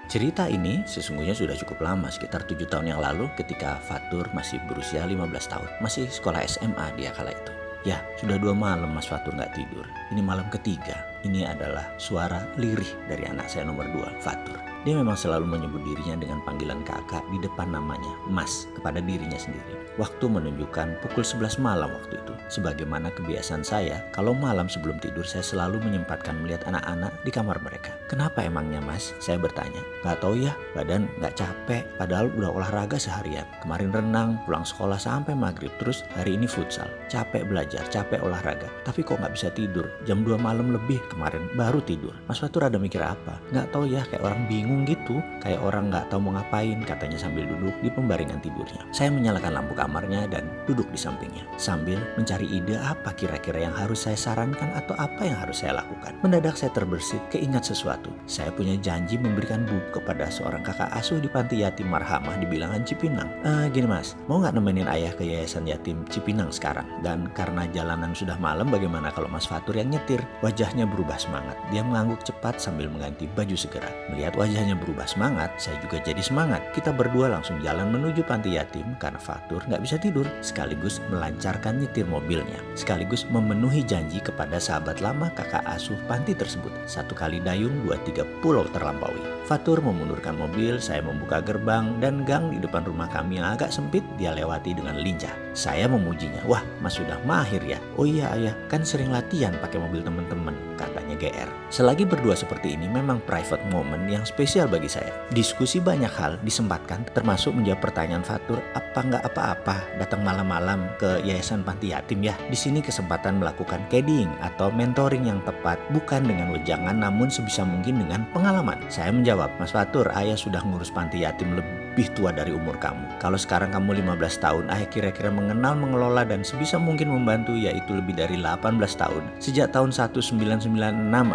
Cerita ini sesungguhnya sudah cukup lama, sekitar 7 tahun yang lalu ketika Fatur masih berusia 15 tahun. Masih sekolah SMA dia kala itu. Ya, sudah 2 malam Mas Fatur nggak tidur. Ini malam ketiga. Ini adalah suara lirih dari anak saya nomor 2, Fatur. Dia memang selalu menyebut dirinya dengan panggilan kakak di depan namanya, Mas, kepada dirinya sendiri. Waktu menunjukkan pukul 11 malam waktu itu. Sebagaimana kebiasaan saya, kalau malam sebelum tidur saya selalu menyempatkan melihat anak-anak di kamar mereka. Kenapa emangnya Mas? Saya bertanya. Gak tahu ya, badan gak capek, padahal udah olahraga seharian. Kemarin renang, pulang sekolah sampai maghrib, terus hari ini futsal. Capek belajar, capek olahraga, tapi kok gak bisa tidur. Jam 2 malam lebih kemarin baru tidur. Mas Fatur ada mikir apa? Gak tahu ya, kayak orang bingung gitu, kayak orang gak tahu mau ngapain, katanya sambil duduk di pembaringan tidurnya. Saya menyalakan lampu kamarnya dan duduk di sampingnya sambil mencari ide apa kira-kira yang harus saya sarankan atau apa yang harus saya lakukan. Mendadak saya terbersit keingat sesuatu. Saya punya janji memberikan buku kepada seorang kakak asuh di panti yatim Marhamah di bilangan Cipinang. Gini Mas, mau gak nemenin ayah ke yayasan yatim Cipinang sekarang? Dan karena jalanan sudah malam, bagaimana kalau Mas Fatur yang nyetir? Wajahnya berubah semangat. Dia mengangguk cepat sambil mengganti baju segera. Melihat wajahnya berubah semangat, saya juga jadi semangat. Kita berdua langsung jalan menuju panti yatim karena Fatur gak bisa tidur, sekaligus melancarkan nyetir mobilnya, sekaligus memenuhi janji kepada sahabat lama kakak asuh panti tersebut. 1 kali dayung 2-3 pulau terlampaui. Fatur memundurkan mobil, saya membuka gerbang, dan gang di depan rumah kami yang agak sempit dia lewati dengan lincah. Saya memujinya, wah Mas sudah mahir ya. Oh iya ayah, kan sering latihan pakai mobil teman-teman, katanya GR. Selagi berdua seperti ini memang private moment yang spesial bagi saya. Diskusi banyak hal disempatkan, termasuk menjawab pertanyaan Fatur, apa nggak apa-apa datang malam-malam ke yayasan panti yatim ya. Di sini kesempatan melakukan caddying atau mentoring yang tepat, bukan dengan wejangan namun sebisa mungkin dengan pengalaman. Saya menjawab, Mas Fatur, ayah sudah ngurus panti yatim lebih tua dari umur kamu. Kalau sekarang kamu 15 tahun, ayah kira-kira mengenal, mengelola, dan sebisa mungkin membantu, yaitu lebih dari 18 tahun. Sejak tahun 1996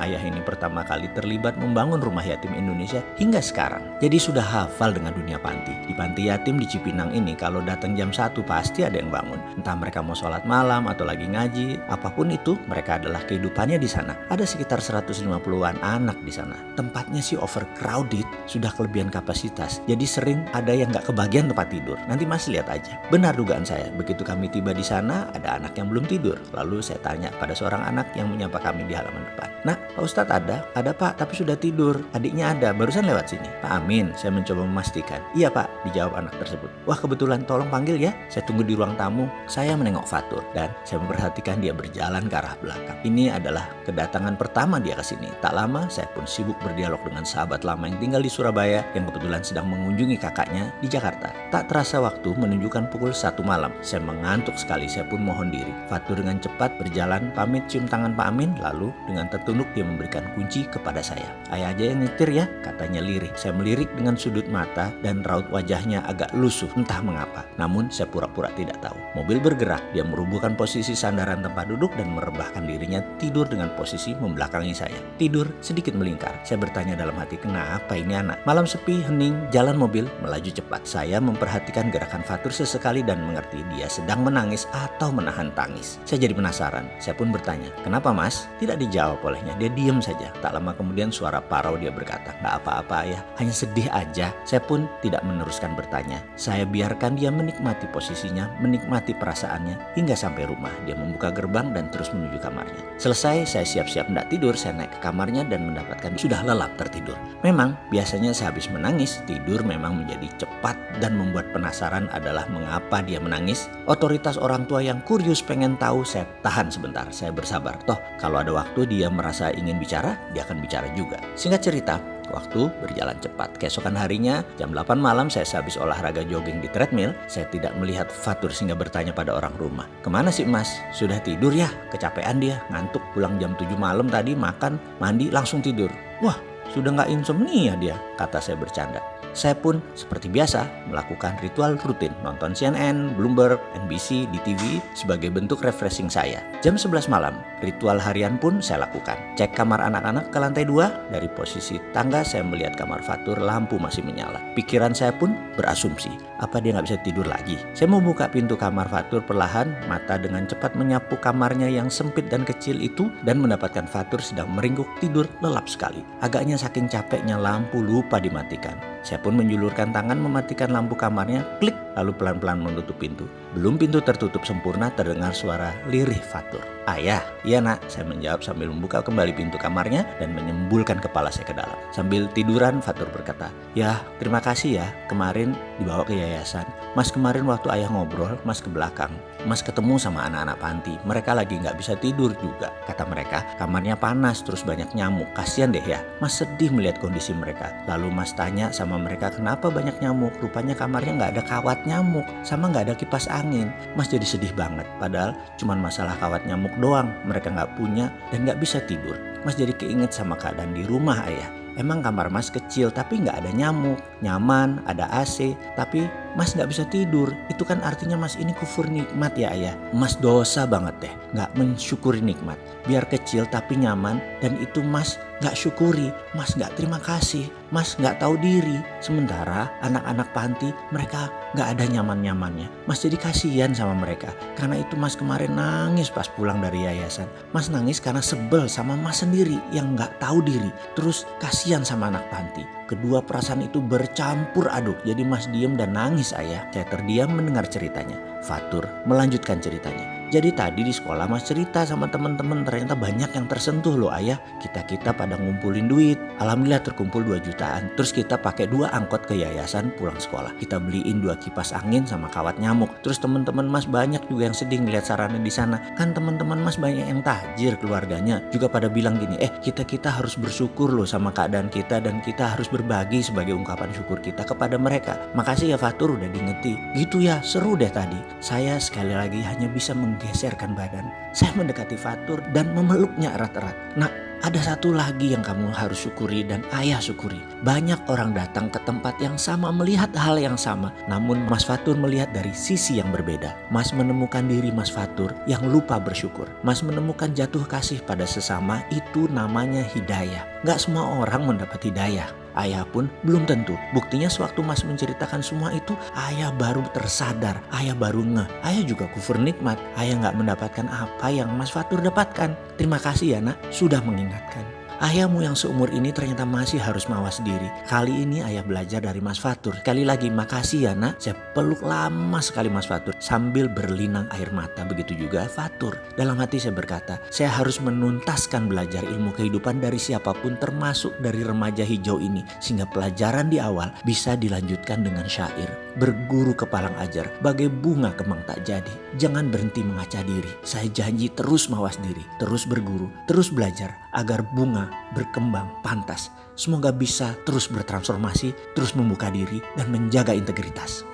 ayah ini pertama kali terlibat membangun rumah yatim Indonesia hingga sekarang. Jadi sudah hafal dengan dunia panti. Di panti yatim di Cipinang ini kalau datang jam 1 pasti ada yang bangun. Entah mereka mau sholat malam atau lagi ngaji, apapun itu, mereka adalah kehidupannya di sana. Ada sekitar 150-an anak di sana. Tempatnya sih overcrowded, sudah kelebihan kapasitas. Jadi sering ada yang gak kebagian tempat tidur. Nanti Mas lihat aja. Benar dugaan saya, begitu kami tiba di sana, ada anak yang belum tidur. Lalu saya tanya pada seorang anak yang menyapa kami di halaman depan. Nah, Pak Ustadz ada? Ada Pak, tapi sudah tidur. Adiknya ada, barusan lewat sini. Pak Amin, saya mencoba memastikan. Iya Pak, dijawab anak tersebut. Wah kebetulan, tolong panggil ya. Saya tunggu di ruang tamu. Saya menengok Fatur dan saya memperhatikan dia berjalan ke arah belakang. Ini adalah kedatangan pertama dia ke sini. Tak lama, saya pun sibuk berdialog dengan sahabat lama yang tinggal di Surabaya yang kebetulan sedang mengunjungi kakaknya di Jakarta. Tak terasa waktu menunjukkan pukul 1 malam. Saya mengantuk sekali, saya pun mohon diri. Fatur dengan cepat berjalan, pamit cium tangan Pak Amin, lalu dengan tertunduk dia memberikan kunci kepada saya. Ayah aja yang nyetir ya, katanya lirih. Saya melirik dengan sudut mata dan raut wajahnya agak lusuh, entah mengapa. Namun saya pura-pura tidak tahu. Mobil bergerak, dia merubuhkan posisi sandaran tempat duduk dan merebahkan dirinya tidur dengan posisi membelakangi saya. Tidur sedikit melingkar. Saya bertanya dalam hati, kenapa ini anak? Malam sepi, hening, jalan mobil melaju cepat. Saya memperhatikan gerakan Fatur sesekali dan mengerti dia sedang menangis atau menahan tangis. Saya jadi penasaran. Saya pun bertanya, kenapa Mas? Tidak dijawab olehnya, dia diam saja. Tak lama kemudian suara parau dia berkata, gak apa-apa ayah, hanya sedih aja. Saya pun tidak meneruskan bertanya. Saya biarkan dia menikmati posisinya, menikmati perasaannya hingga sampai rumah. Dia membuka gerbang dan terus menuju kamarnya. Selesai, saya siap-siap hendak tidur. Saya naik ke kamarnya dan mendapatkan sudah lelap tertidur. Memang biasanya sehabis menangis, tidur memang menjadi cepat dan membuat penasaran adalah mengapa dia menangis. Otoritas orang tua yang kurius pengen tahu, saya tahan sebentar, saya bersabar. Toh kalau ada waktu dia merasa ingin bicara, dia akan bicara juga. Singkat cerita, waktu berjalan cepat. Keesokan harinya, jam 8 malam saya sehabis olahraga jogging di treadmill, saya tidak melihat Fatur sehingga bertanya pada orang rumah, kemana sih Mas? Sudah tidur ya? Kecapean dia, ngantuk, pulang jam 7 malam tadi, makan, mandi, langsung tidur. Wah, sudah gak insomnia dia, kata saya bercanda. Saya pun seperti biasa melakukan ritual rutin, nonton CNN, Bloomberg, NBC di TV sebagai bentuk refreshing saya. Jam 11 malam, ritual harian pun saya lakukan. Cek kamar anak-anak ke lantai 2, dari posisi tangga saya melihat kamar Fatur lampu masih menyala. Pikiran saya pun berasumsi, apa dia nggak bisa tidur lagi? Saya membuka pintu kamar Fatur perlahan, mata dengan cepat menyapu kamarnya yang sempit dan kecil itu dan mendapatkan Fatur sedang meringkuk tidur lelap sekali. Agaknya saking capeknya lampu lupa dimatikan. Saya pun menjulurkan tangan mematikan lampu kamarnya, klik, lalu pelan-pelan menutup pintu. Belum pintu tertutup sempurna terdengar suara lirih Fatur. Ayah, iya nak, saya menjawab sambil membuka kembali pintu kamarnya dan menyembulkan kepala saya ke dalam. Sambil tiduran Fatur berkata, ya terima kasih ya, kemarin dibawa ke yayasan. Mas kemarin waktu ayah ngobrol, mas ke belakang. Mas ketemu sama anak-anak panti, mereka lagi nggak bisa tidur juga. Kata mereka, kamarnya panas terus banyak nyamuk, kasihan deh ya. Mas sedih melihat kondisi mereka. Lalu mas tanya sama mereka kenapa banyak nyamuk, rupanya kamarnya nggak ada kawat nyamuk, sama nggak ada kipas angin. Mas jadi sedih banget, padahal cuma masalah kawat nyamuk doang, mereka nggak punya dan nggak bisa tidur. Mas jadi keinget sama keadaan di rumah ayah. Emang kamar mas kecil tapi nggak ada nyamuk, nyaman, ada AC, tapi mas nggak bisa tidur. Itu kan artinya mas ini kufur nikmat ya ayah. Mas dosa banget deh, nggak mensyukuri nikmat. Biar kecil tapi nyaman dan itu mas nggak syukuri, mas nggak terima kasih, mas nggak tahu diri. Sementara anak-anak panti mereka nggak ada nyaman-nyamannya. Mas jadi kasihan sama mereka. Karena itu mas kemarin nangis pas pulang dari yayasan. Mas nangis karena sebel sama mas sendiri yang nggak tahu diri. Terus kasihan sama anak panti. Kedua perasaan itu bercampur aduk. Jadi mas diem dan nangis ayah. Saya terdiam mendengar ceritanya. Fatur melanjutkan ceritanya. Jadi tadi di sekolah mas cerita sama teman-teman ternyata banyak yang tersentuh loh ayah. Kita pada ngumpulin duit. Alhamdulillah terkumpul 2 jutaan. Terus kita pakai 2 angkot ke yayasan pulang sekolah. Kita beliin 2 kipas angin sama kawat nyamuk. Terus teman-teman mas banyak juga yang sedih ngeliat sarana di sana. Kan teman-teman mas banyak yang tajir keluarganya. Juga pada bilang gini, kita harus bersyukur loh sama keadaan kita dan kita harus berbagi sebagai ungkapan syukur kita kepada mereka. Makasih ya Fatur udah diingeti. Gitu ya, seru deh tadi. Saya sekali lagi hanya bisa menggeserkan badan. Saya mendekati Fatur dan memeluknya erat-erat. Nah, ada satu lagi yang kamu harus syukuri dan ayah syukuri. Banyak orang datang ke tempat yang sama melihat hal yang sama. Namun Mas Fatur melihat dari sisi yang berbeda. Mas menemukan diri Mas Fatur yang lupa bersyukur. Mas menemukan jatuh kasih pada sesama, itu namanya hidayah. Gak semua orang mendapat hidayah. Ayah pun belum tentu. Buktinya sewaktu mas menceritakan semua itu, ayah baru tersadar, ayah baru ngeh. Ayah juga kufur nikmat, ayah gak mendapatkan apa yang Mas Fatur dapatkan. Terima kasih ya nak, sudah mengingatkan. Ayahmu yang seumur ini ternyata masih harus mawas diri. Kali ini ayah belajar dari Mas Fatur. Sekali lagi makasih ya nak. Saya peluk lama sekali Mas Fatur sambil berlinang air mata. Begitu juga Fatur. Dalam hati saya berkata, saya harus menuntaskan belajar ilmu kehidupan dari siapapun termasuk dari remaja hijau ini. Sehingga pelajaran di awal bisa dilanjutkan dengan syair. Berguru kepalang ajar, bagai bunga kembang tak jadi. Jangan berhenti mengaca diri. Saya janji terus mawas diri, terus berguru, terus belajar agar bunga berkembang pantas. Semoga bisa terus bertransformasi, terus membuka diri dan menjaga integritas.